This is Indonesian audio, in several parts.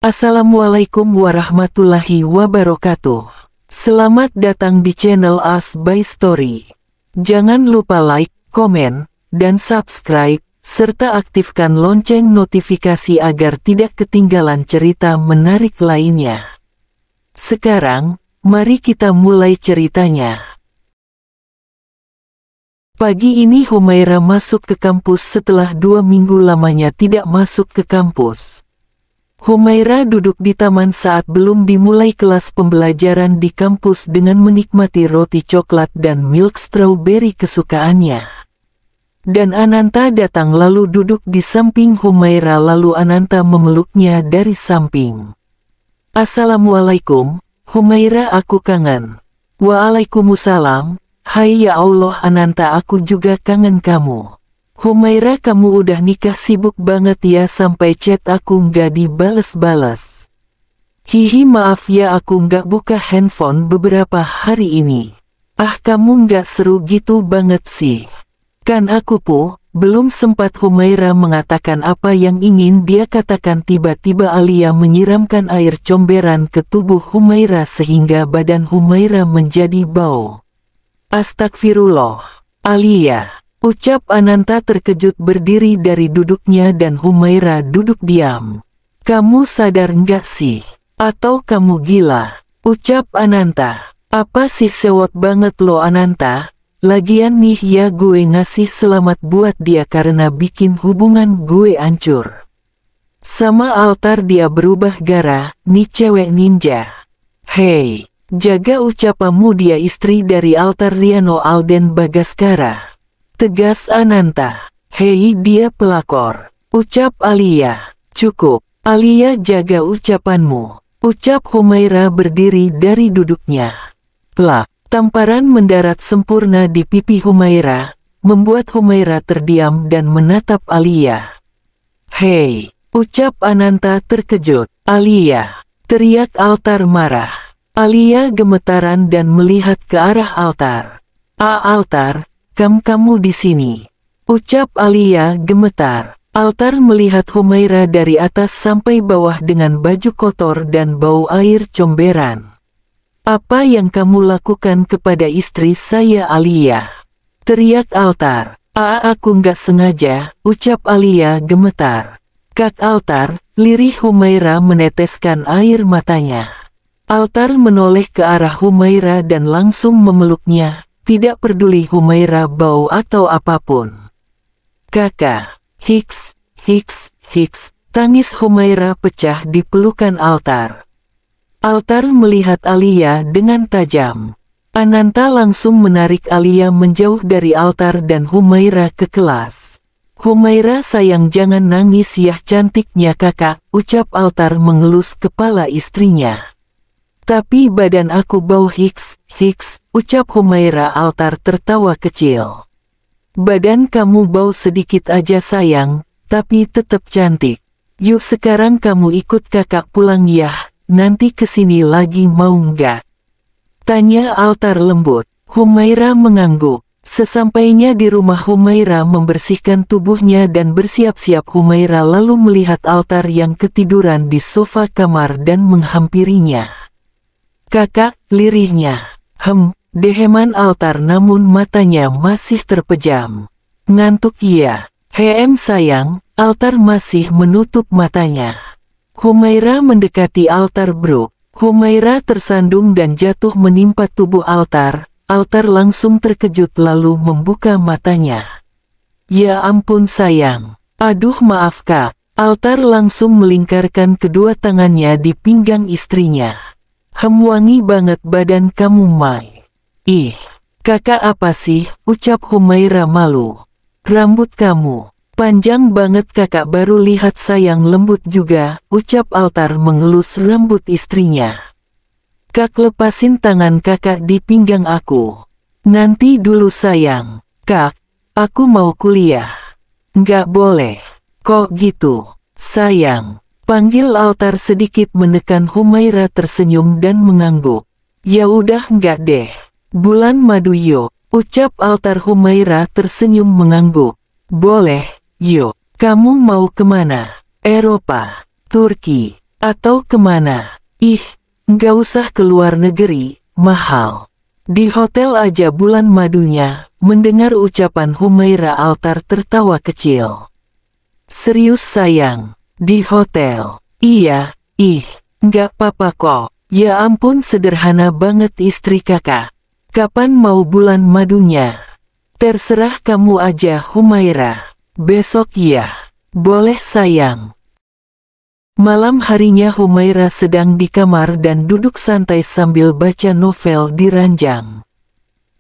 Assalamualaikum warahmatullahi wabarakatuh. Selamat datang di channel As by Story. Jangan lupa like, komen, dan subscribe, serta aktifkan lonceng notifikasi agar tidak ketinggalan cerita menarik lainnya. Sekarang, mari kita mulai ceritanya. Pagi ini Humaira masuk ke kampus setelah 2 minggu lamanya tidak masuk ke kampus. Humaira duduk di taman saat belum dimulai kelas pembelajaran di kampus dengan menikmati roti coklat dan milk strawberry kesukaannya. Dan Ananta datang lalu duduk di samping Humaira lalu Ananta memeluknya dari samping. Assalamualaikum, Humaira, aku kangen. Waalaikumsalam, hai ya Allah Ananta, aku juga kangen kamu. Humaira, kamu udah nikah, sibuk banget ya sampai chat aku nggak dibales-bales. Hihi, maaf ya aku nggak buka handphone beberapa hari ini. Ah, kamu nggak seru gitu banget sih. Kan aku belum sempat Humaira mengatakan apa yang ingin dia katakan, tiba-tiba Alia menyiramkan air comberan ke tubuh Humaira sehingga badan Humaira menjadi bau. Astagfirullah, Alia, ucap Ananta terkejut berdiri dari duduknya dan Humaira duduk diam. Kamu sadar nggak sih? Atau kamu gila? Ucap Ananta. Apa sih, sewot banget lo Ananta? Lagian nih ya, gue ngasih selamat buat dia karena bikin hubungan gue hancur. Sama Altar dia berubah gara, nih cewek ninja. Hei, jaga ucapamu, dia istri dari Altar, Riano Alden Bagaskara. Tegas Ananta. Hei, dia pelakor. Ucap Alia. Cukup, Alia, jaga ucapanmu. Ucap Humaira berdiri dari duduknya. Plak, tamparan mendarat sempurna di pipi Humaira, membuat Humaira terdiam dan menatap Alia. Hei, ucap Ananta terkejut. Alia, teriak Altar marah. Alia gemetaran dan melihat ke arah Altar. Altar, kamu di sini. Ucap Alia gemetar. Altar melihat Humaira dari atas sampai bawah dengan baju kotor dan bau air comberan. Apa yang kamu lakukan kepada istri saya, Alia? Teriak Altar. Aku nggak sengaja, ucap Alia gemetar. Kak Altar, lirih Humaira meneteskan air matanya. Altar menoleh ke arah Humaira dan langsung memeluknya. Tidak peduli Humaira bau atau apapun. Kakak, hiks, tangis Humaira pecah di pelukan Altar. Altar melihat Alia dengan tajam. Ananta langsung menarik Alia menjauh dari Altar dan Humaira ke kelas. Humaira sayang, jangan nangis ya cantiknya kakak, ucap Altar mengelus kepala istrinya. Tapi badan aku bau, hiks, ucap Humaira. Altar tertawa kecil. Badan kamu bau sedikit aja sayang, tapi tetap cantik. Yuk sekarang kamu ikut kakak pulang ya, nanti kesini lagi mau nggak? Tanya Altar lembut. Humaira mengangguk. Sesampainya di rumah Humaira membersihkan tubuhnya dan bersiap-siap, Humaira lalu melihat Altar yang ketiduran di sofa kamar dan menghampirinya. Kakak, lirihnya. Deheman Altar namun matanya masih terpejam. Ngantuk ya? Sayang, Altar masih menutup matanya. Humaira mendekati Altar bro. Humaira tersandung dan jatuh menimpa tubuh Altar. Altar langsung terkejut lalu membuka matanya. Ya ampun sayang. Aduh maaf kak. Altar langsung melingkarkan kedua tangannya di pinggang istrinya. Wangi banget badan kamu, Mai. Ih, kakak apa sih, ucap Humaira malu. Rambut kamu panjang banget kakak, baru lihat sayang, lembut juga, ucap Altar mengelus rambut istrinya. Kak, lepasin tangan kakak di pinggang aku. Nanti dulu sayang. Kak, aku mau kuliah. Nggak boleh. Kok gitu, sayang? Panggil Altar sedikit menekan. Humaira tersenyum dan mengangguk. Ya udah nggak deh. Bulan madu yuk, ucap Altar. Humaira tersenyum mengangguk. Boleh, yuk. Kamu mau kemana? Eropa, Turki, Atau kemana? Ih, nggak usah ke luar negeri, mahal. Di hotel aja bulan madunya. Mendengar ucapan Humaira, Altar tertawa kecil. Serius sayang, di hotel? Iya, ih, nggak apa-apa kok. Ya ampun, sederhana banget istri kakak. Kapan mau bulan madunya? Terserah kamu aja Humaira. Besok ya. Boleh sayang. Malam harinya Humaira sedang di kamar dan duduk santai sambil baca novel di ranjang.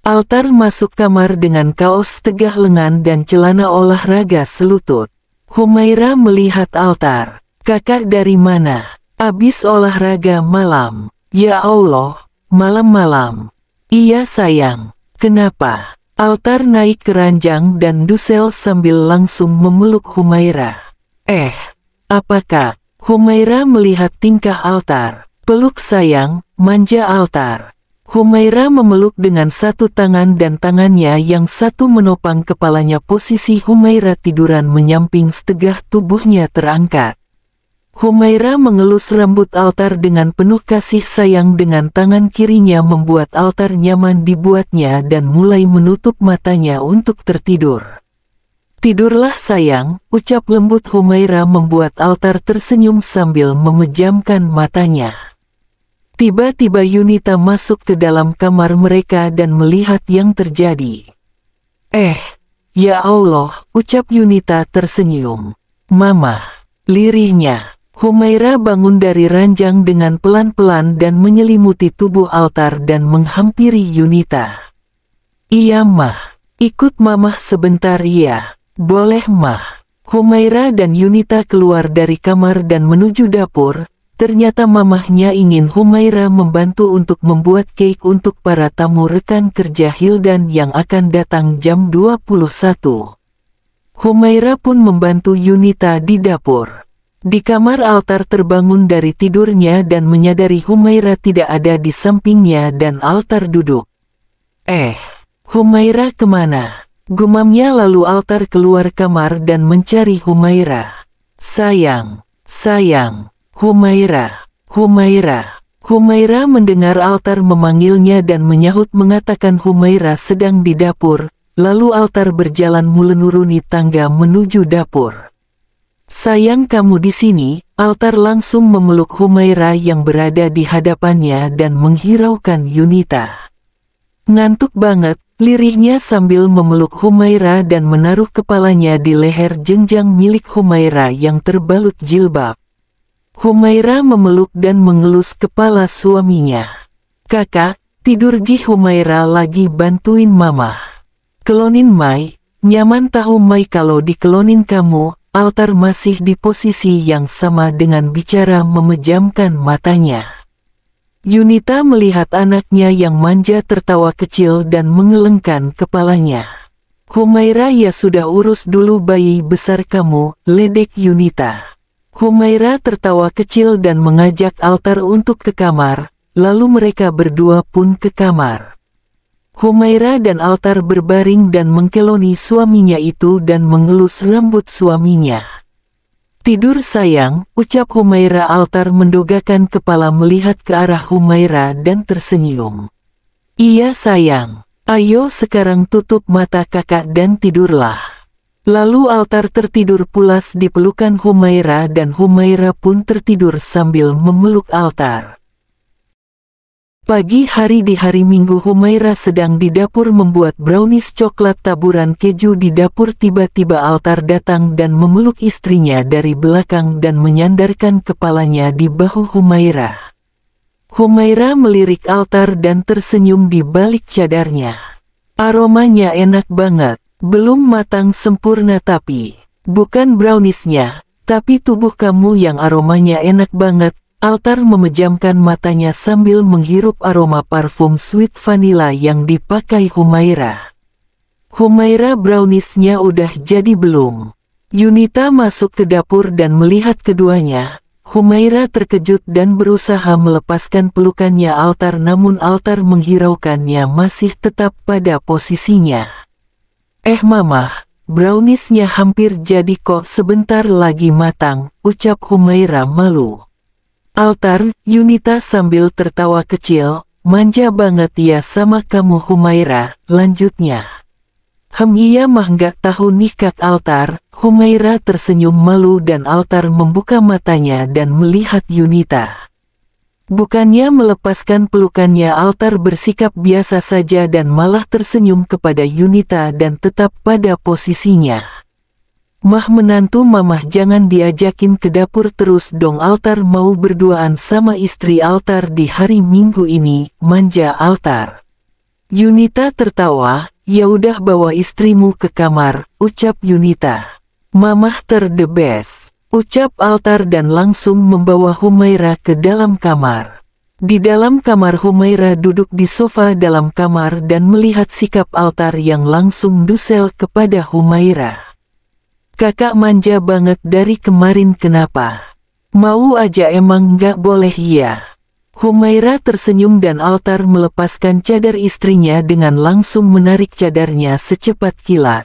Altar masuk kamar dengan kaos tegah lengan dan celana olahraga selutut. Humaira melihat Altar. Kakak dari mana? Abis olahraga malam. Ya Allah, malam-malam. Iya sayang. Kenapa? Altar naik ke ranjang dan dusel sambil langsung memeluk Humaira. Apa kak? Humaira melihat tingkah Altar. Peluk sayang, manja Altar. Humaira memeluk dengan satu tangan dan tangannya yang satu menopang kepalanya. Posisi Humaira tiduran menyamping, setengah tubuhnya terangkat. Humaira mengelus rambut Altar dengan penuh kasih sayang dengan tangan kirinya, membuat Altar nyaman dibuatnya dan mulai menutup matanya untuk tertidur. Tidurlah sayang, ucap lembut Humaira membuat Altar tersenyum sambil memejamkan matanya. Tiba-tiba Yunita masuk ke dalam kamar mereka dan melihat yang terjadi. Ya Allah, ucap Yunita tersenyum. Mama, lirihnya. Humaira bangun dari ranjang dengan pelan-pelan dan menyelimuti tubuh Altar dan menghampiri Yunita. Iya mah, ikut mamah sebentar ya. Boleh mah. Humaira dan Yunita keluar dari kamar dan menuju dapur. Ternyata mamahnya ingin Humaira membantu untuk membuat cake untuk para tamu rekan kerja Hildan yang akan datang jam 21. Humaira pun membantu Yunita di dapur. Di kamar Altar terbangun dari tidurnya dan menyadari Humaira tidak ada di sampingnya dan Altar duduk. Humaira kemana? Gumamnya lalu Altar keluar kamar dan mencari Humaira. Sayang. Humaira. Humaira mendengar Altar memanggilnya dan menyahut mengatakan Humaira sedang di dapur, lalu Altar berjalan menuruni tangga menuju dapur. Sayang, kamu di sini. Altar langsung memeluk Humaira yang berada di hadapannya dan menghiraukan Yunita. Ngantuk banget, lirihnya sambil memeluk Humaira dan menaruh kepalanya di leher jenjang milik Humaira yang terbalut jilbab. Humaira memeluk dan mengelus kepala suaminya. Kakak, tidur gih? Humaira lagi bantuin mama. Kelonin Mai, nyaman tahu Mai kalau dikelonin kamu. Altar masih di posisi yang sama dengan bicara memejamkan matanya. Yunita melihat anaknya yang manja tertawa kecil dan mengelengkan kepalanya. Humaira, ya sudah, urus dulu bayi besar kamu, ledek Yunita. Humaira tertawa kecil dan mengajak Altar untuk ke kamar, lalu mereka berdua pun ke kamar. Humaira dan Altar berbaring dan mengkeloni suaminya itu dan mengelus rambut suaminya. Tidur sayang, ucap Humaira. Altar mendongakkan kepala melihat ke arah Humaira dan tersenyum. Iya sayang, ayo sekarang tutup mata kakak dan tidurlah. Lalu Altar tertidur pulas di pelukan Humaira dan Humaira pun tertidur sambil memeluk Altar. Pagi hari di hari Minggu, Humaira sedang di dapur membuat brownies coklat taburan keju di dapur. Tiba-tiba Altar datang dan memeluk istrinya dari belakang dan menyandarkan kepalanya di bahu Humaira. Humaira melirik Altar dan tersenyum di balik cadarnya. Aromanya enak banget. Belum matang sempurna tapi, bukan browniesnya, tapi tubuh kamu yang aromanya enak banget. Altar memejamkan matanya sambil menghirup aroma parfum sweet vanilla yang dipakai Humaira. Humaira, browniesnya udah jadi belum? Yunita masuk ke dapur dan melihat keduanya. Humaira terkejut dan berusaha melepaskan pelukannya Altar, namun Altar menghiraukannya masih tetap pada posisinya. Mama, browniesnya hampir jadi kok, sebentar lagi matang, ucap Humaira malu. Altar, Yunita sambil tertawa kecil, manja banget ya sama kamu Humaira, lanjutnya. Iya mah nggak tahu nih Kak Altar. Humaira tersenyum malu dan Altar membuka matanya dan melihat Yunita. Bukannya melepaskan pelukannya, Altar bersikap biasa saja dan malah tersenyum kepada Yunita dan tetap pada posisinya. Mah menantu mamah jangan diajakin ke dapur terus dong, Altar mau berduaan sama istri Altar di hari Minggu ini, manja Altar. Yunita tertawa, ya udah bawa istrimu ke kamar, ucap Yunita. Mamah the best, ucap Altar dan langsung membawa Humaira ke dalam kamar. Di dalam kamar Humaira duduk di sofa dalam kamar dan melihat sikap Altar yang langsung dusel kepada Humaira. Kakak manja banget dari kemarin kenapa? Mau aja emang nggak boleh ya? Humaira tersenyum dan Altar melepaskan cadar istrinya dengan langsung menarik cadarnya secepat kilat.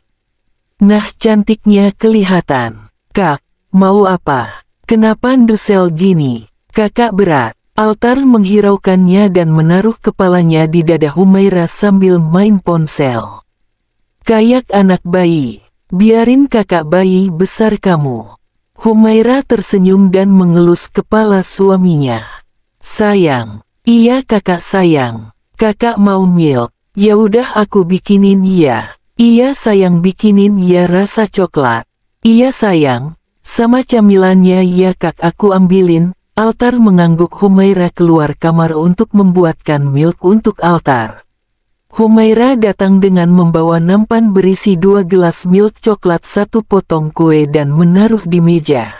Nah cantiknya kelihatan. Kak, mau apa? Kenapa ndusel gini? Kakak berat. Altar menghiraukannya dan menaruh kepalanya di dada Humaira sambil main ponsel. Kayak anak bayi. Biarin kakak bayi besar kamu. Humaira tersenyum dan mengelus kepala suaminya. Sayang, iya kakak sayang. Kakak mau milk. Ya udah aku bikinin ya. Iya sayang bikinin ya rasa coklat. Iya sayang. Sama camilannya ya kak aku ambilin. Altar mengangguk Humaira keluar kamar untuk membuatkan milk untuk Altar. Humaira datang dengan membawa nampan berisi 2 gelas milk coklat, 1 potong kue dan menaruh di meja.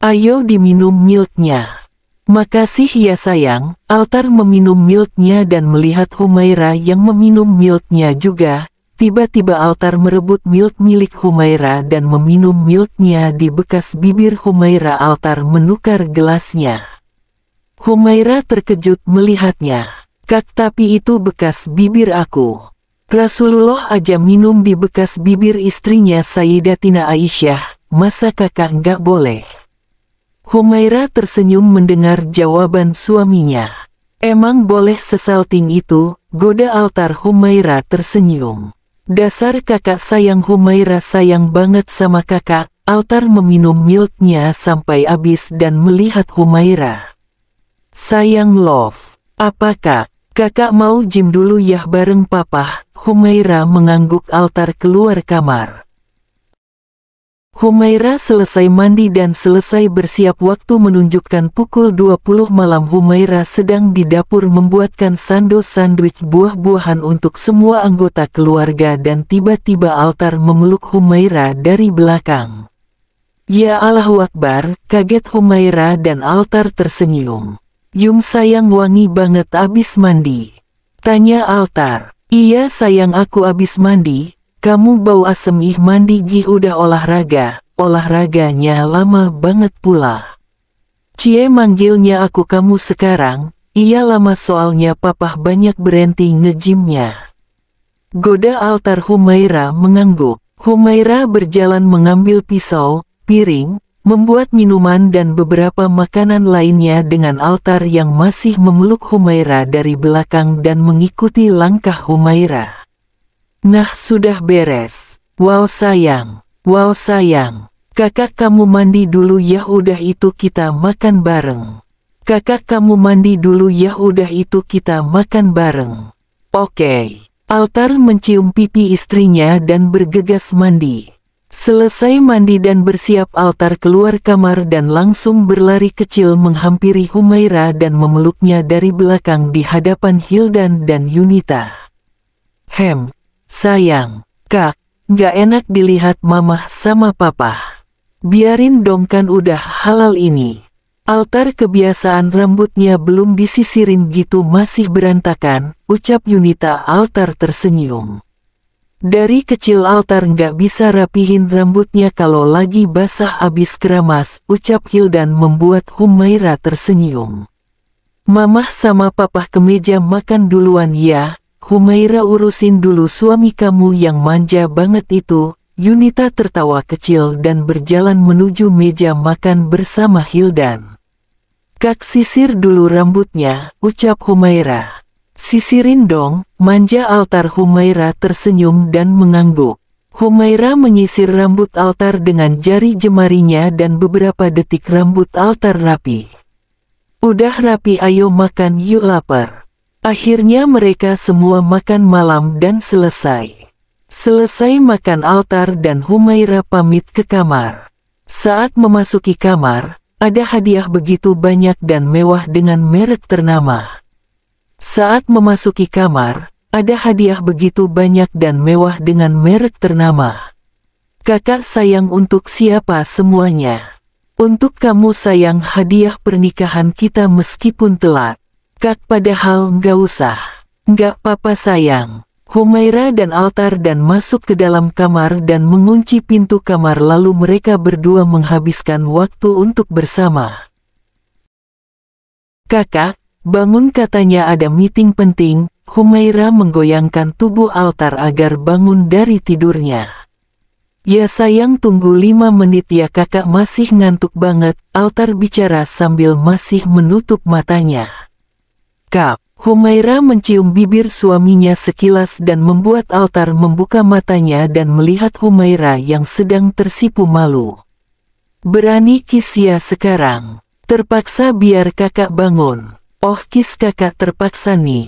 Ayo diminum milknya. Makasih ya sayang. Altar meminum milknya dan melihat Humaira yang meminum milknya juga. Tiba-tiba Altar merebut milk milik Humaira dan meminum milknya di bekas bibir Humaira. Altar menukar gelasnya. Humaira terkejut melihatnya. Kak tapi itu bekas bibir aku. Rasulullah aja minum di bekas bibir istrinya Sayyidatina Aisyah, masa kakak nggak boleh? Humaira tersenyum mendengar jawaban suaminya. Emang boleh sesalting itu, goda Altar. Humaira tersenyum. Dasar kakak sayang. Humaira sayang banget sama kakak. Altar meminum milknya sampai habis dan melihat Humaira. Sayang love, apa kak? Kakak mau gym dulu ya bareng papa. Humaira mengangguk. Altar keluar kamar. Humaira selesai mandi dan selesai bersiap. Waktu menunjukkan pukul 20 malam. Humaira sedang di dapur membuatkan sandwich buah-buahan untuk semua anggota keluarga dan tiba-tiba Altar memeluk Humaira dari belakang. Ya Allahu Akbar, kaget Humaira dan Altar tersenyum. Yum sayang wangi banget abis mandi. Tanya Altar. Iya sayang aku abis mandi. Kamu bau asem ih mandi gih udah olahraga. Olahraganya lama banget pula. Cie manggilnya aku kamu sekarang. Iya lama soalnya papah banyak berhenti ngejimnya. Goda Altar. Humaira mengangguk. Humaira berjalan mengambil pisau, piring, membuat minuman dan beberapa makanan lainnya dengan Altar yang masih memeluk Humaira dari belakang dan mengikuti langkah Humaira. Nah sudah beres. Wow sayang. Wow sayang. Kakak kamu mandi dulu ya udah itu kita makan bareng. Kakak kamu mandi dulu ya udah itu kita makan bareng. Oke. Altar mencium pipi istrinya dan bergegas mandi. Selesai mandi dan bersiap Altar keluar kamar dan langsung berlari kecil menghampiri Humaira dan memeluknya dari belakang di hadapan Hildan dan Yunita. Sayang, kak, nggak enak dilihat mamah sama papa. Biarin dong kan udah halal ini. Altar kebiasaan rambutnya belum disisirin gitu masih berantakan, ucap Yunita. Altar tersenyum. Dari kecil Altar nggak bisa rapihin rambutnya kalau lagi basah abis keramas, ucap Hildan membuat Humaira tersenyum. Mamah sama papah ke meja makan duluan ya, Humaira urusin dulu suami kamu yang manja banget itu. Yunita tertawa kecil dan berjalan menuju meja makan bersama Hildan. Kak sisir dulu rambutnya, ucap Humaira. Sisirin dong, manja Altar. Humaira tersenyum dan mengangguk. Humaira menyisir rambut Altar dengan jari jemarinya dan beberapa detik rambut Altar rapi. Udah rapi, ayo makan yuk, lapar. Akhirnya mereka semua makan malam dan selesai. Selesai makan, Altar dan Humaira pamit ke kamar. Saat memasuki kamar, ada hadiah begitu banyak dan mewah dengan merek ternama. Saat memasuki kamar, ada hadiah begitu banyak dan mewah dengan merek ternama. Kakak sayang, untuk siapa semuanya? Untuk kamu sayang, hadiah pernikahan kita meskipun telat. Kak, padahal nggak usah. Nggak apa-apa sayang. Humaira dan Altar dan masuk ke dalam kamar dan mengunci pintu kamar, lalu mereka berdua menghabiskan waktu untuk bersama. Kakak, bangun, katanya ada meeting penting. Humaira menggoyangkan tubuh Altar agar bangun dari tidurnya. Ya sayang, tunggu 5 menit ya, kakak masih ngantuk banget, Altar bicara sambil masih menutup matanya. Kak. Humaira mencium bibir suaminya sekilas dan membuat Altar membuka matanya dan melihat Humaira yang sedang tersipu malu. Berani kiss ya sekarang? Terpaksa, biar kakak bangun. Oh kiss, kakak terpaksa nih.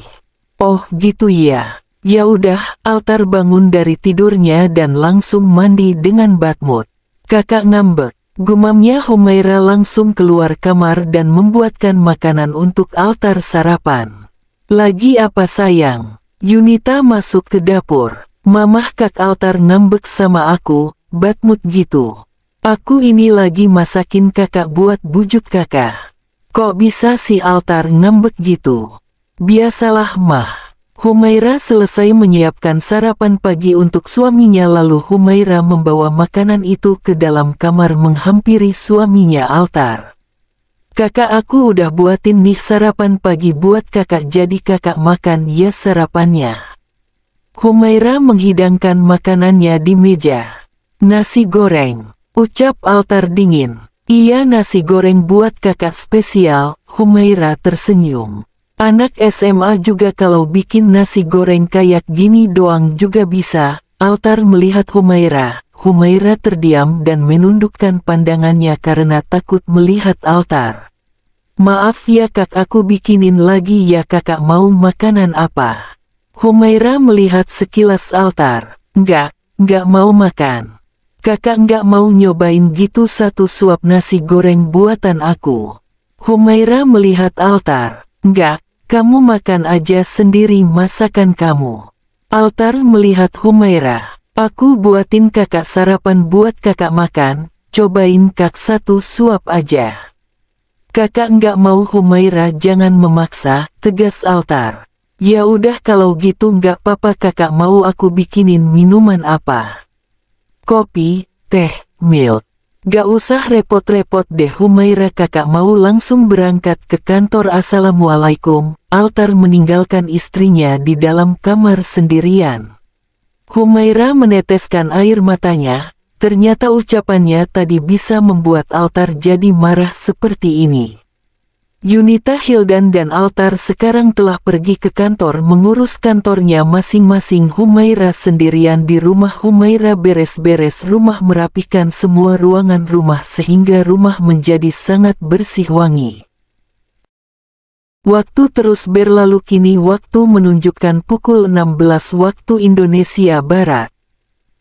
Oh gitu ya. Ya udah, Altar bangun dari tidurnya dan langsung mandi dengan batmut. Kakak ngambek. Gumamnya Humaira langsung keluar kamar dan membuatkan makanan untuk Altar sarapan. Lagi apa sayang? Yunita masuk ke dapur. Mamah, kak Altar ngambek sama aku, batmut gitu. Aku ini lagi masakin kakak, buat bujuk kakak. Kok bisa si Altar ngambek gitu? Biasalah mah. Humaira selesai menyiapkan sarapan pagi untuk suaminya, lalu Humaira membawa makanan itu ke dalam kamar menghampiri suaminya Altar. Kakak, aku udah buatin nih sarapan pagi buat kakak, jadi kakak makan ya sarapannya. Humaira menghidangkan makanannya di meja. Nasi goreng, ucap Altar dingin. Iya, nasi goreng buat kakak spesial. Humaira tersenyum. Anak SMA juga kalau bikin nasi goreng kayak gini doang juga bisa. Altar melihat Humaira. Humaira terdiam dan menundukkan pandangannya karena takut melihat Altar. Maaf ya kak, aku bikinin lagi ya, kakak mau makanan apa? Humaira melihat sekilas Altar. Nggak mau makan. Kakak nggak mau nyobain gitu satu suap nasi goreng buatan aku? Humaira melihat Altar. Nggak, kamu makan aja sendiri masakan kamu. Altar melihat Humaira. Aku buatin kakak sarapan buat kakak makan, cobain kak satu suap aja. Kakak nggak mau. Humaira, jangan memaksa, tegas Altar. Ya udah kalau gitu nggak apa-apa, kakak mau aku bikinin minuman apa? Kopi, teh, milk. Gak usah repot-repot deh Humaira, kakak mau langsung berangkat ke kantor. Assalamualaikum. Altar meninggalkan istrinya di dalam kamar sendirian. Humaira meneteskan air matanya, ternyata ucapannya tadi bisa membuat Altar jadi marah seperti ini. Yunita, Hildan dan Altar sekarang telah pergi ke kantor mengurus kantornya masing-masing. Humaira sendirian di rumah. Humaira beres-beres rumah, merapikan semua ruangan rumah sehingga rumah menjadi sangat bersih wangi. Waktu terus berlalu, kini waktu menunjukkan pukul 16 waktu Indonesia Barat.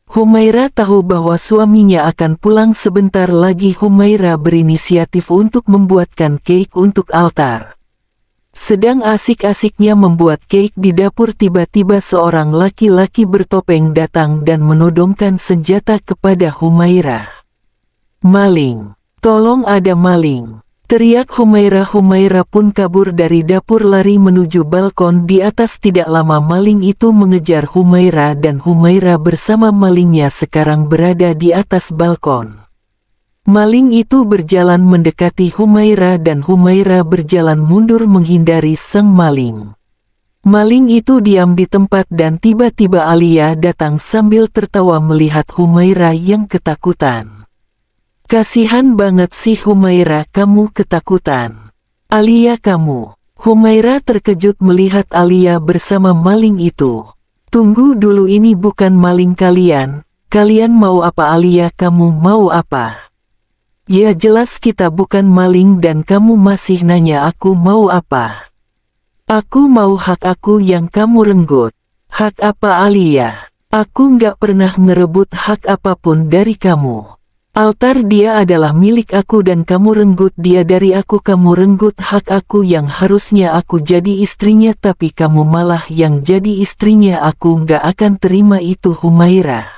Humaira tahu bahwa suaminya akan pulang sebentar lagi. Humaira berinisiatif untuk membuatkan cake untuk Altar. Sedang asik-asiknya membuat cake di dapur, tiba-tiba seorang laki-laki bertopeng datang dan menodongkan senjata kepada Humaira. Maling! Tolong, ada maling! Teriak Humaira. Humaira pun kabur dari dapur, lari menuju balkon di atas. Tidak lama maling itu mengejar Humaira dan Humaira bersama malingnya sekarang berada di atas balkon. Maling itu berjalan mendekati Humaira dan Humaira berjalan mundur menghindari sang maling. Maling itu diam di tempat dan tiba-tiba Alia datang sambil tertawa melihat Humaira yang ketakutan. Kasihan banget sih Humaira, kamu ketakutan. Alia kamu. Humaira terkejut melihat Alia bersama maling itu. Tunggu dulu, ini bukan maling kalian. Kalian mau apa? Alia kamu mau apa? Ya jelas kita bukan maling dan kamu masih nanya aku mau apa. Aku mau hak aku yang kamu renggut. Hak apa Alia? Aku nggak pernah ngerebut hak apapun dari kamu. Altar dia adalah milik aku dan kamu renggut dia dari aku. Kamu renggut hak aku yang harusnya aku jadi istrinya, tapi kamu malah yang jadi istrinya. Aku nggak akan terima itu Humaira.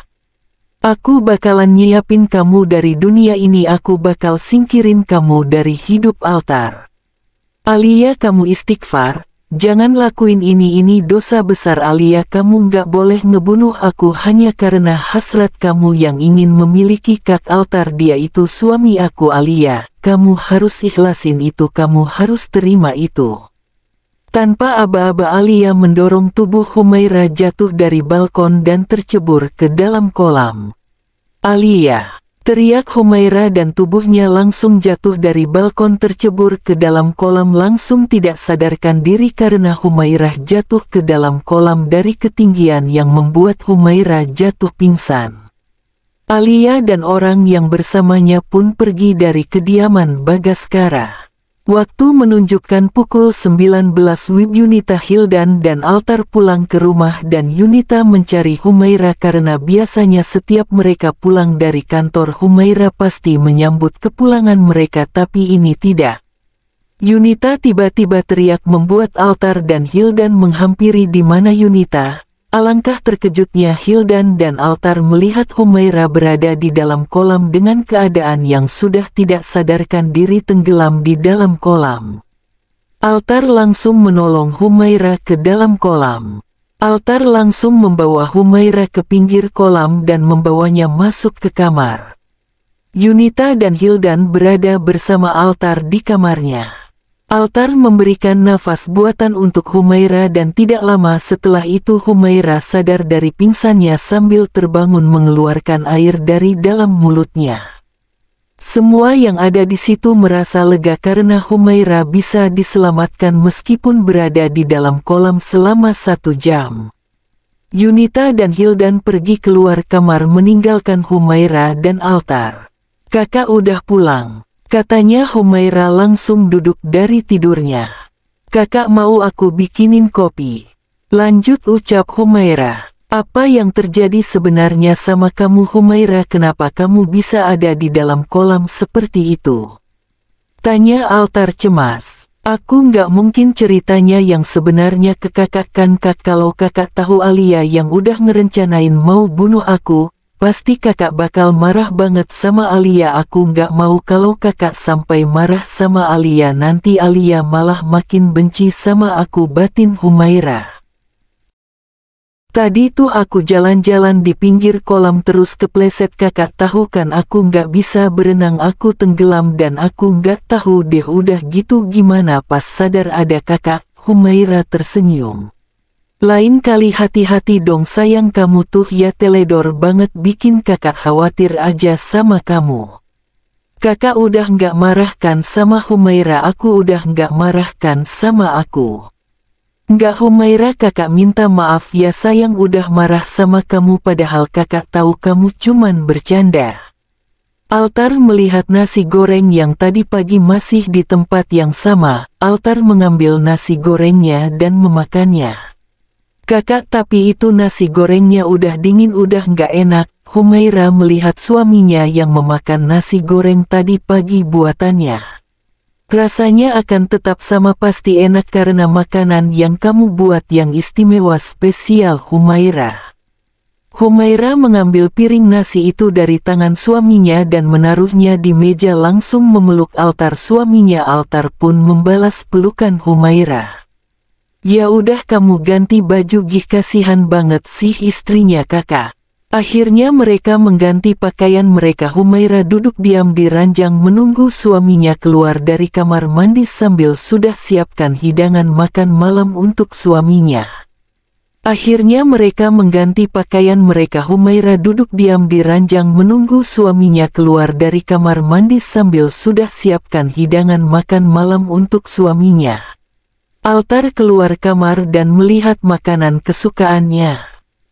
Aku bakalan nyiapin kamu dari dunia ini. Aku bakal singkirin kamu dari hidup Altar. Alia kamu istighfar. Jangan lakuin ini dosa besar Alia. Kamu nggak boleh ngebunuh aku hanya karena hasrat kamu yang ingin memiliki Kak Altar. Dia itu suami aku Alia. Kamu harus ikhlasin itu, kamu harus terima itu. Tanpa aba-aba Alia mendorong tubuh Humaira jatuh dari balkon dan tercebur ke dalam kolam. Alia! Teriak Humaira dan tubuhnya langsung jatuh dari balkon tercebur ke dalam kolam langsung tidak sadarkan diri karena Humaira jatuh ke dalam kolam dari ketinggian yang membuat Humaira jatuh pingsan. Alia dan orang yang bersamanya pun pergi dari kediaman Bagaskara. Waktu menunjukkan pukul 19 WIB. Yunita, Hildan dan Altar pulang ke rumah dan Yunita mencari Humaira karena biasanya setiap mereka pulang dari kantor Humaira pasti menyambut kepulangan mereka, tapi ini tidak. Yunita tiba-tiba teriak membuat Altar dan Hildan menghampiri. Di mana Yunita? Alangkah terkejutnya Hildan dan Altar melihat Humaira berada di dalam kolam dengan keadaan yang sudah tidak sadarkan diri tenggelam di dalam kolam. Altar langsung menolong Humaira ke dalam kolam. Altar langsung membawa Humaira ke pinggir kolam dan membawanya masuk ke kamar. Yunita dan Hildan berada bersama Altar di kamarnya. Altar memberikan nafas buatan untuk Humaira dan tidak lama setelah itu Humaira sadar dari pingsannya sambil terbangun mengeluarkan air dari dalam mulutnya. Semua yang ada di situ merasa lega karena Humaira bisa diselamatkan meskipun berada di dalam kolam selama 1 jam. Yunita dan Hildan pergi keluar kamar meninggalkan Humaira dan Altar. Kakak udah pulang. Katanya Humaira langsung duduk dari tidurnya. Kakak mau aku bikinin kopi. Lanjut ucap Humaira. Apa yang terjadi sebenarnya sama kamu Humaira? Kenapa kamu bisa ada di dalam kolam seperti itu? Tanya Altar cemas. Aku nggak mungkin ceritanya yang sebenarnya ke kakak kan kak. Kalau kakak tahu Alia yang udah ngerencanain mau bunuh aku, pasti kakak bakal marah banget sama Alia. Aku nggak mau kalau kakak sampai marah sama Alia, nanti Alia malah makin benci sama aku, batin Humaira. Tadi tuh aku jalan-jalan di pinggir kolam terus kepleset, kakak tahu kan aku nggak bisa berenang, aku tenggelam dan aku nggak tahu deh udah gitu gimana pas sadar ada kakak. Humaira tersenyum. Lain kali hati-hati dong sayang, kamu tuh ya teledor banget bikin kakak khawatir aja sama kamu. Kakak udah nggak marah kan sama Humaira? Aku udah nggak marah kan sama aku? Nggak Humaira, kakak minta maaf ya sayang udah marah sama kamu padahal kakak tahu kamu cuman bercanda. Altar melihat nasi goreng yang tadi pagi masih di tempat yang sama. Altar mengambil nasi gorengnya dan memakannya. Kakak tapi itu nasi gorengnya udah dingin, udah nggak enak. Humaira melihat suaminya yang memakan nasi goreng tadi pagi buatannya. Rasanya akan tetap sama, pasti enak karena makanan yang kamu buat yang istimewa spesial Humaira. Humaira mengambil piring nasi itu dari tangan suaminya dan menaruhnya di meja langsung memeluk Altar suaminya. Altar pun membalas pelukan Humaira. Ya udah kamu ganti baju gih, kasihan banget sih istrinya kakak. Akhirnya mereka mengganti pakaian mereka. Humaira duduk diam di ranjang menunggu suaminya keluar dari kamar mandi sambil sudah siapkan hidangan makan malam untuk suaminya. Akhirnya mereka mengganti pakaian mereka. Humaira duduk diam di ranjang menunggu suaminya keluar dari kamar mandi sambil sudah siapkan hidangan makan malam untuk suaminya. Altar keluar kamar dan melihat makanan kesukaannya.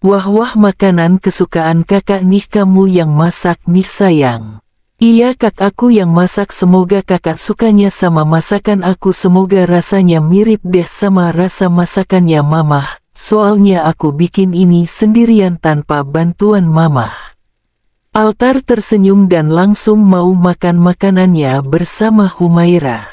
Wah, makanan kesukaan kakak nih, kamu yang masak nih sayang. Iya kak, aku yang masak, semoga kakak sukanya sama masakan aku, semoga rasanya mirip deh sama rasa masakannya mamah. Soalnya aku bikin ini sendirian tanpa bantuan mamah. Altar tersenyum dan langsung mau makan makanannya bersama Humaira.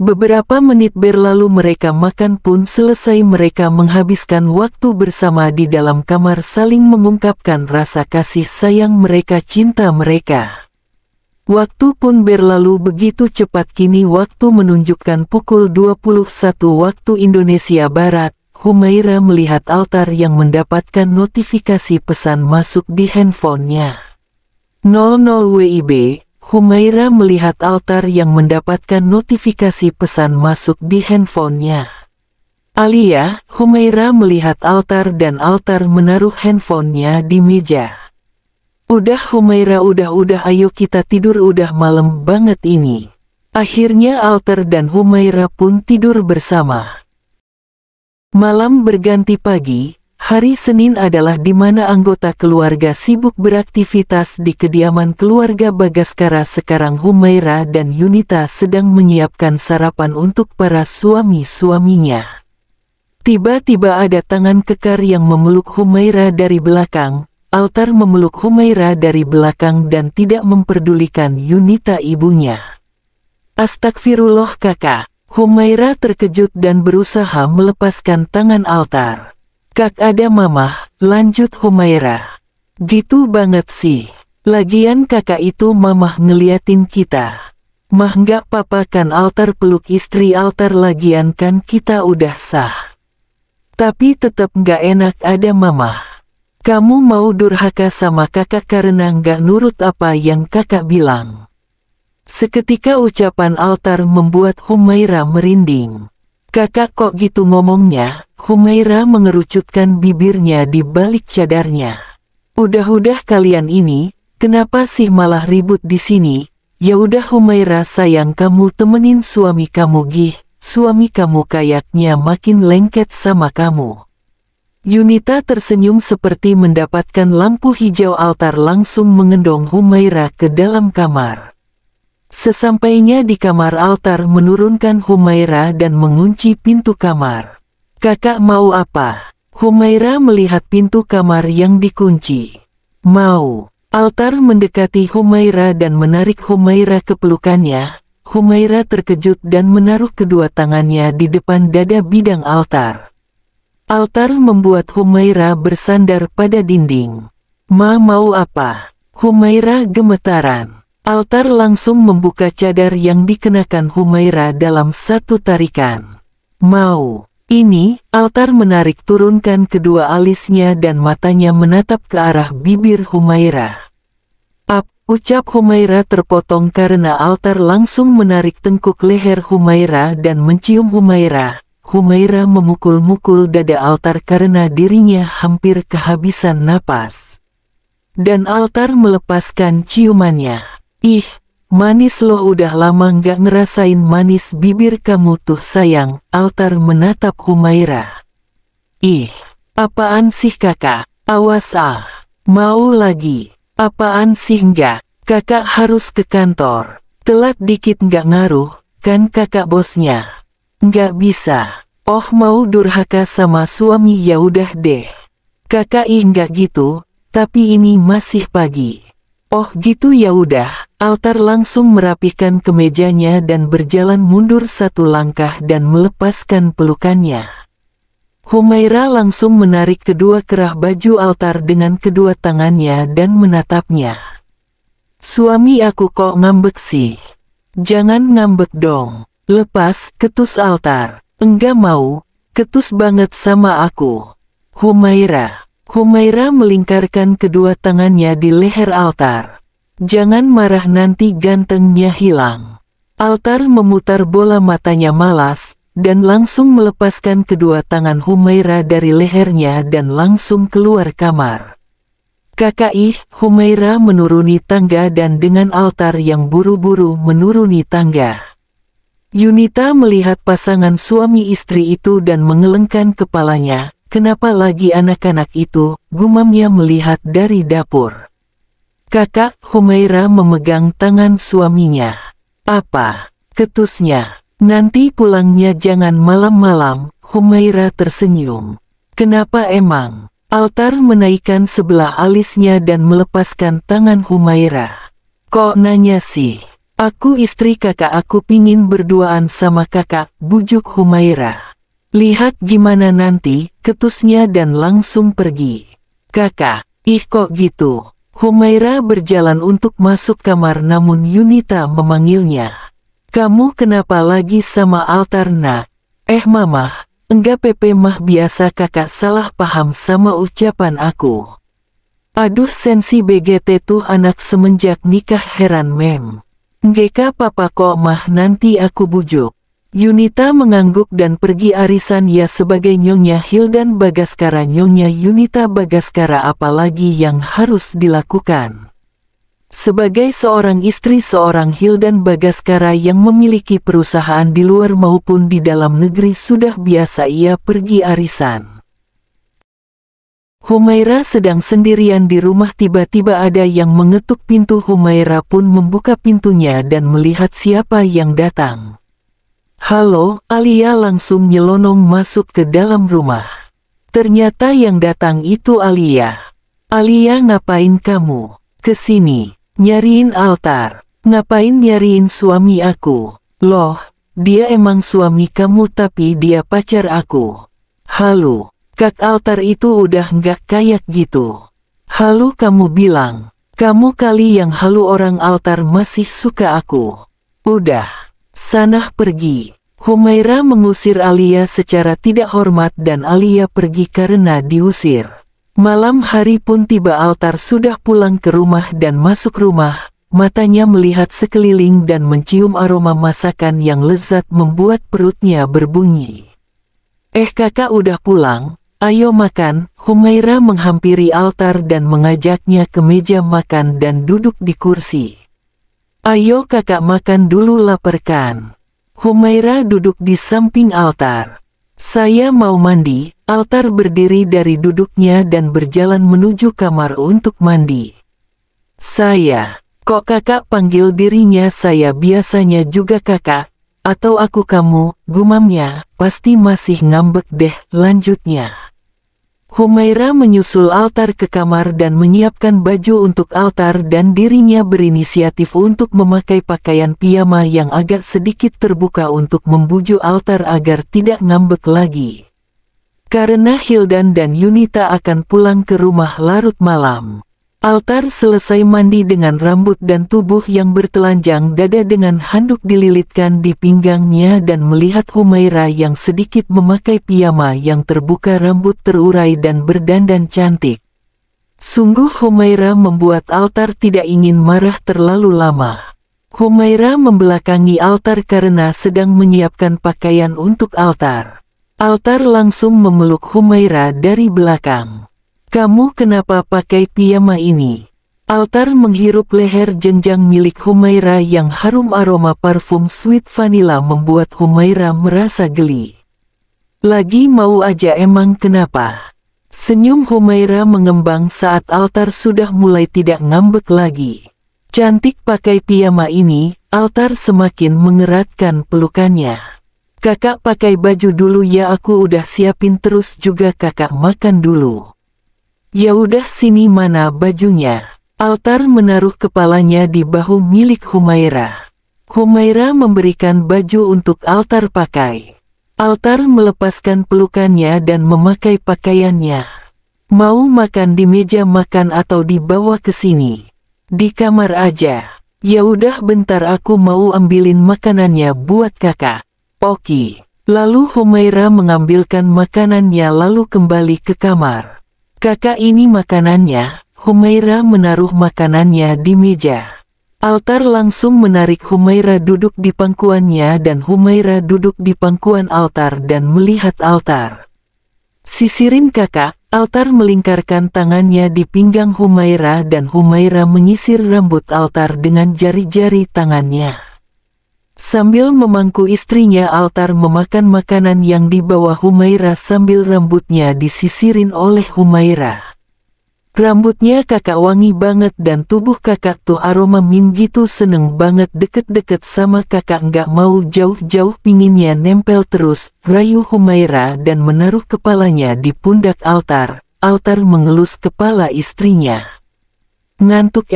Beberapa menit berlalu, mereka makan pun selesai. Mereka menghabiskan waktu bersama di dalam kamar, saling mengungkapkan rasa kasih sayang mereka, cinta mereka. Waktu pun berlalu begitu cepat. Kini waktu menunjukkan pukul 21 waktu Indonesia Barat. Humaira melihat Altar yang mendapatkan notifikasi pesan masuk di handphonenya. 00 WIB. Humaira melihat Altar yang mendapatkan notifikasi pesan masuk di handphonenya. Alia, Humaira melihat Altar dan Altar menaruh handphonenya di meja. Udah Humaira, udah ayo kita tidur, udah malam banget ini. Akhirnya Altar dan Humaira pun tidur bersama. Malam berganti pagi, hari Senin adalah di mana anggota keluarga sibuk beraktivitas di kediaman keluarga Bagaskara. Sekarang Humaira dan Yunita sedang menyiapkan sarapan untuk para suami-suaminya. Tiba-tiba ada tangan kekar yang memeluk Humaira dari belakang. Altar memeluk Humaira dari belakang dan tidak memperdulikan Yunita ibunya. Astagfirullah kakak. Humaira terkejut dan berusaha melepaskan tangan Altar. Kak, ada mamah, lanjut Humaira. Gitu banget sih. Lagian kakak itu mamah ngeliatin kita. Mah nggak papa kan, Altar peluk istri Altar, lagian kan kita udah sah. Tapi tetap nggak enak ada mamah. Kamu mau durhaka sama kakak karena nggak nurut apa yang kakak bilang. Seketika ucapan Altar membuat Humaira merinding. Kakak kok gitu ngomongnya? Humaira mengerucutkan bibirnya di balik cadarnya. Udah kalian ini, kenapa sih malah ribut di sini? Ya udah Humaira sayang, kamu temenin suami kamu gih. Suami kamu kayaknya makin lengket sama kamu. Yunita tersenyum seperti mendapatkan lampu hijau. Altar langsung mengendong Humaira ke dalam kamar. Sesampainya di kamar, Altar menurunkan Humaira dan mengunci pintu kamar. Kakak mau apa? Humaira melihat pintu kamar yang dikunci. Mau. Altar mendekati Humaira dan menarik Humaira ke pelukannya. Humaira terkejut dan menaruh kedua tangannya di depan dada bidang Altar. Altar membuat Humaira bersandar pada dinding. Mau apa? Humaira gemetaran. Altar langsung membuka cadar yang dikenakan Humaira dalam satu tarikan. Mau. Ini, Altar menarik turunkan kedua alisnya dan matanya menatap ke arah bibir Humaira. Ucap Humaira terpotong karena Altar langsung menarik tengkuk leher Humaira dan mencium Humaira. Humaira memukul-mukul dada Altar karena dirinya hampir kehabisan napas. Dan Altar melepaskan ciumannya. Ih, manis loh, udah lama nggak ngerasain manis bibir kamu tuh sayang. Altar menatap Humaira. Ih, apaan sih kakak? Awas ah, mau lagi. Apaan sih enggak? Kakak harus ke kantor. Telat dikit nggak ngaruh, kan kakak bosnya. Nggak bisa. Oh mau durhaka sama suami, ya udah deh. Kakak nggak gitu, tapi ini masih pagi. Oh gitu ya udah. Altar langsung merapikan kemejanya dan berjalan mundur satu langkah dan melepaskan pelukannya. Humaira langsung menarik kedua kerah baju Altar dengan kedua tangannya dan menatapnya. Suami aku kok ngambek sih? Jangan ngambek dong. Lepas, ketus Altar. Enggak mau, ketus banget sama aku. Humaira. Humaira melingkarkan kedua tangannya di leher Altar. Jangan marah nanti gantengnya hilang. Altar memutar bola matanya malas. dan langsung melepaskan kedua tangan Humaira dari lehernya dan langsung keluar kamar. "Kakak Humaira menuruni tangga dan dengan altar yang buru-buru menuruni tangga. Yunita melihat pasangan suami istri itu dan mengelengkan kepalanya. "Kenapa lagi anak-anak itu?" gumamnya melihat dari dapur. "Kakak," Humaira memegang tangan suaminya. "Apa?" ketusnya. "Nanti pulangnya jangan malam-malam." Humaira tersenyum. "Kenapa emang?" Altar menaikkan sebelah alisnya dan melepaskan tangan Humaira. "Kok nanya sih? Aku istri kakak, aku pingin berduaan sama kakak," bujuk Humaira. "Lihat gimana nanti," ketusnya dan langsung pergi. "Kakak, kok gitu?" Humaira berjalan untuk masuk kamar namun Yunita memanggilnya. "Kamu kenapa lagi sama Altar nak?" Mamah, enggak Pepe mah biasa, kakak salah paham sama ucapan aku." "Aduh sensi BGT tuh anak semenjak nikah heran mem." "Nggak papa kok mah, nanti aku bujuk." Yunita mengangguk dan pergi arisan ya sebagai Nyonya Hildan Bagaskara. Nyonya Yunita Bagaskara, apalagi yang harus dilakukan? Sebagai seorang istri seorang Hildan Bagaskara yang memiliki perusahaan di luar maupun di dalam negeri, sudah biasa ia pergi arisan. Humaira sedang sendirian di rumah, tiba-tiba ada yang mengetuk pintu. Humaira pun membuka pintunya dan melihat siapa yang datang. "Halo," Alia langsung nyelonong masuk ke dalam rumah. Ternyata yang datang itu Alia. "Alia, ngapain kamu kesini?" "Nyariin Altar." "Ngapain nyariin suami aku?" "Loh, dia emang suami kamu tapi dia pacar aku." "Halu, Kak, Altar itu udah nggak kayak gitu." "Halu, kamu bilang, kamu kali yang halu, orang Altar masih suka aku." "Udah, sana pergi." Humaira mengusir Alia secara tidak hormat dan Alia pergi karena diusir. Malam hari pun tiba, Altar sudah pulang ke rumah dan masuk rumah. Matanya melihat sekeliling dan mencium aroma masakan yang lezat membuat perutnya berbunyi. Kakak udah pulang, ayo makan." Humaira menghampiri Altar dan mengajaknya ke meja makan dan duduk di kursi. "Ayo kakak makan dulu, lapar kan?" Humaira duduk di samping Altar. "Saya mau mandi." Altar berdiri dari duduknya dan berjalan menuju kamar untuk mandi. "Saya." "Kok kakak panggil dirinya saya? Biasanya juga kakak, atau aku kamu," gumamnya. "Pasti masih ngambek deh," lanjutnya. Humaira menyusul Altar ke kamar dan menyiapkan baju untuk Altar dan dirinya berinisiatif untuk memakai pakaian piyama yang agak sedikit terbuka untuk membujuk Altar agar tidak ngambek lagi. Karena Hildan dan Yunita akan pulang ke rumah larut malam. Altar selesai mandi dengan rambut dan tubuh yang bertelanjang dada dengan handuk dililitkan di pinggangnya dan melihat Humaira yang sedikit memakai piyama yang terbuka, rambut terurai dan berdandan cantik. Sungguh Humaira membuat Altar tidak ingin marah terlalu lama. Humaira membelakangi Altar karena sedang menyiapkan pakaian untuk Altar. Altar langsung memeluk Humaira dari belakang. "Kamu kenapa pakai piyama ini?" Altar menghirup leher jenjang milik Humaira yang harum aroma parfum sweet vanilla membuat Humaira merasa geli. "Lagi mau aja emang kenapa?" Senyum Humaira mengembang saat Altar sudah mulai tidak ngambek lagi. "Cantik pakai piyama ini." Altar semakin mengeratkan pelukannya. "Kakak pakai baju dulu ya, aku udah siapin, terus juga kakak makan dulu." "Ya udah, sini mana bajunya?" Altar menaruh kepalanya di bahu milik Humaira. Humaira memberikan baju untuk Altar pakai. Altar melepaskan pelukannya dan memakai pakaiannya. "Mau makan di meja makan atau dibawa ke sini?" "Di kamar aja." "Ya udah, bentar aku mau ambilin makanannya buat kakak." "Oke." Lalu Humaira mengambilkan makanannya lalu kembali ke kamar. "Kakak, ini makanannya." Humaira menaruh makanannya di meja. Altar langsung menarik Humaira duduk di pangkuannya dan Humaira duduk di pangkuan Altar dan melihat Altar. Sisirin kakak, Altar melingkarkan tangannya di pinggang Humaira dan Humaira menyisir rambut Altar dengan jari-jari tangannya. Sambil memangku istrinya, Altar memakan makanan yang dibawa Humaira sambil rambutnya disisirin oleh Humaira. Rambutnya kakak wangi banget dan tubuh kakak tuh aroma min gitu, seneng banget deket-deket sama kakak, nggak mau jauh-jauh, pinginnya nempel terus, rayu Humaira dan menaruh kepalanya di pundak Altar. Altar mengelus kepala istrinya. Ngantuk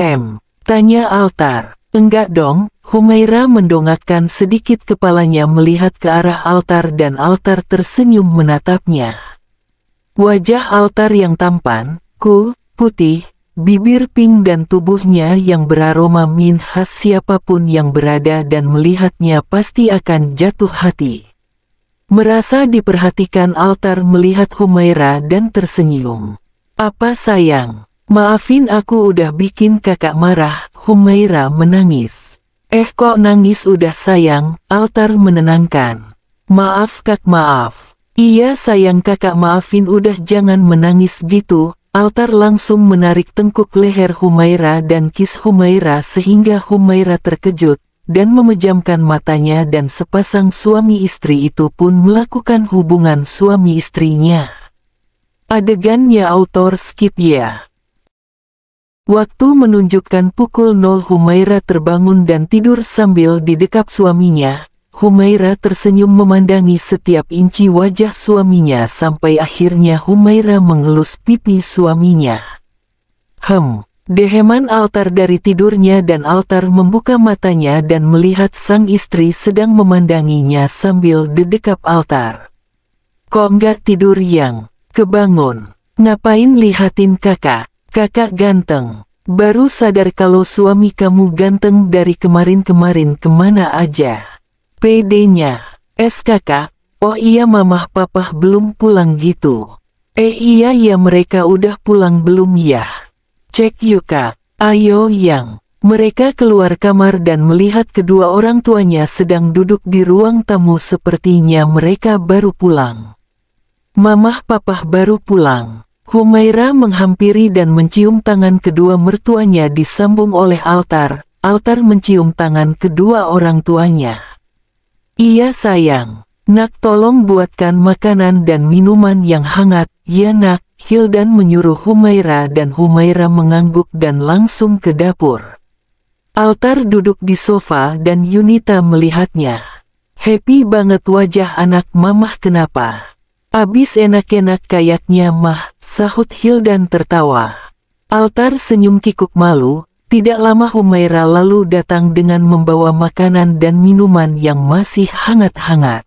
tanya Altar. Enggak dong, Humaira mendongakkan sedikit kepalanya melihat ke arah Altar dan Altar tersenyum menatapnya. Wajah Altar yang tampan, cool, putih, bibir pink dan tubuhnya yang beraroma min khas, siapapun yang berada dan melihatnya pasti akan jatuh hati. Merasa diperhatikan, Altar melihat Humaira dan tersenyum. Apa sayang? Maafin aku udah bikin kakak marah. Humaira menangis. Kok nangis udah sayang, Altar menenangkan. Maaf kak, maaf. Iya sayang kakak maafin, udah jangan menangis gitu. Altar langsung menarik tengkuk leher Humaira dan kis Humaira sehingga Humaira terkejut dan memejamkan matanya, dan sepasang suami istri itu pun melakukan hubungan suami istrinya. Adegannya autor skip ya. Waktu menunjukkan pukul 0, Humaira terbangun dan tidur sambil didekap suaminya. Humaira tersenyum memandangi setiap inci wajah suaminya sampai akhirnya Humaira mengelus pipi suaminya. Deheman Altar dari tidurnya dan Altar membuka matanya dan melihat sang istri sedang memandanginya sambil didekap Altar. Kok nggak tidur yang? Kebangun. Ngapain lihatin kakak? Kakak ganteng. Baru sadar kalau suami kamu ganteng dari kemarin-kemarin, kemana aja? PD-nya, kakak, oh iya mamah papah belum pulang gitu. Iya ya, mereka udah pulang belum ya? Cek yuk kak, ayo yang. Mereka keluar kamar dan melihat kedua orang tuanya sedang duduk di ruang tamu, sepertinya mereka baru pulang. Mamah papah baru pulang. Humaira menghampiri dan mencium tangan kedua mertuanya disambung oleh Altar. Altar mencium tangan kedua orang tuanya. Iya sayang, nak tolong buatkan makanan dan minuman yang hangat, ya nak. Hildan menyuruh Humaira dan Humaira mengangguk dan langsung ke dapur. Altar duduk di sofa dan Yunita melihatnya. Happy banget wajah anak mamah, kenapa? Abis enak-enak kayaknya mah, sahut Hildan tertawa. Altar senyum kikuk malu. Tidak lama Humaira lalu datang dengan membawa makanan dan minuman yang masih hangat-hangat.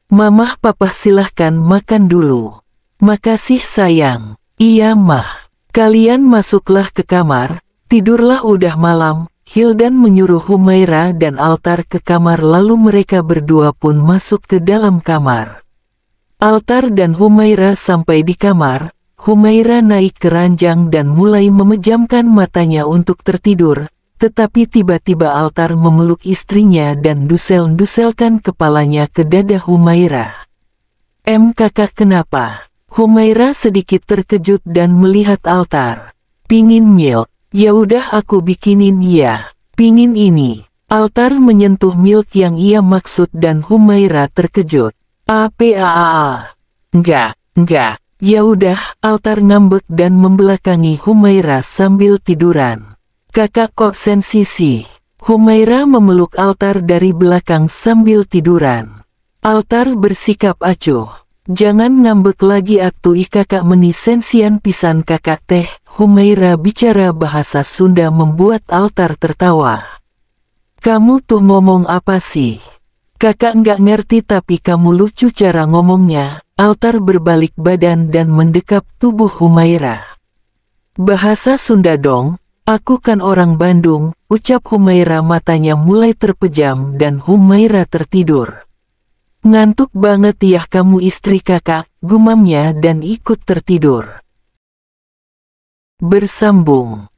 Mamah papah silahkan makan dulu. Makasih sayang. Iya mah. Kalian masuklah ke kamar, tidurlah udah malam. Hildan menyuruh Humaira dan Altar ke kamar lalu mereka berdua pun masuk ke dalam kamar. Altar dan Humaira sampai di kamar. Humaira naik ke ranjang dan mulai memejamkan matanya untuk tertidur, tetapi tiba-tiba Altar memeluk istrinya dan dusel-duselkan kepalanya ke dada Humaira. Kakak kenapa? Humaira sedikit terkejut dan melihat Altar. Pingin milk? Ya udah aku bikinin ya. Pingin ini. Altar menyentuh milk yang ia maksud dan Humaira terkejut. Enggak. Ya udah, Altar ngambek dan membelakangi Humaira sambil tiduran. Kakak kok sensisi. Humaira memeluk Altar dari belakang sambil tiduran. Altar bersikap acuh. Jangan ngambek lagi atuh, kakak meni sensian pisan kakak teh. Humaira bicara bahasa Sunda membuat Altar tertawa. Kamu tuh ngomong apa sih? Kakak nggak ngerti tapi kamu lucu cara ngomongnya. Altar berbalik badan dan mendekap tubuh Humaira. Bahasa Sunda dong, aku kan orang Bandung, ucap Humaira. Matanya mulai terpejam dan Humaira tertidur. Ngantuk banget ya kamu istri kakak, gumamnya dan ikut tertidur. Bersambung.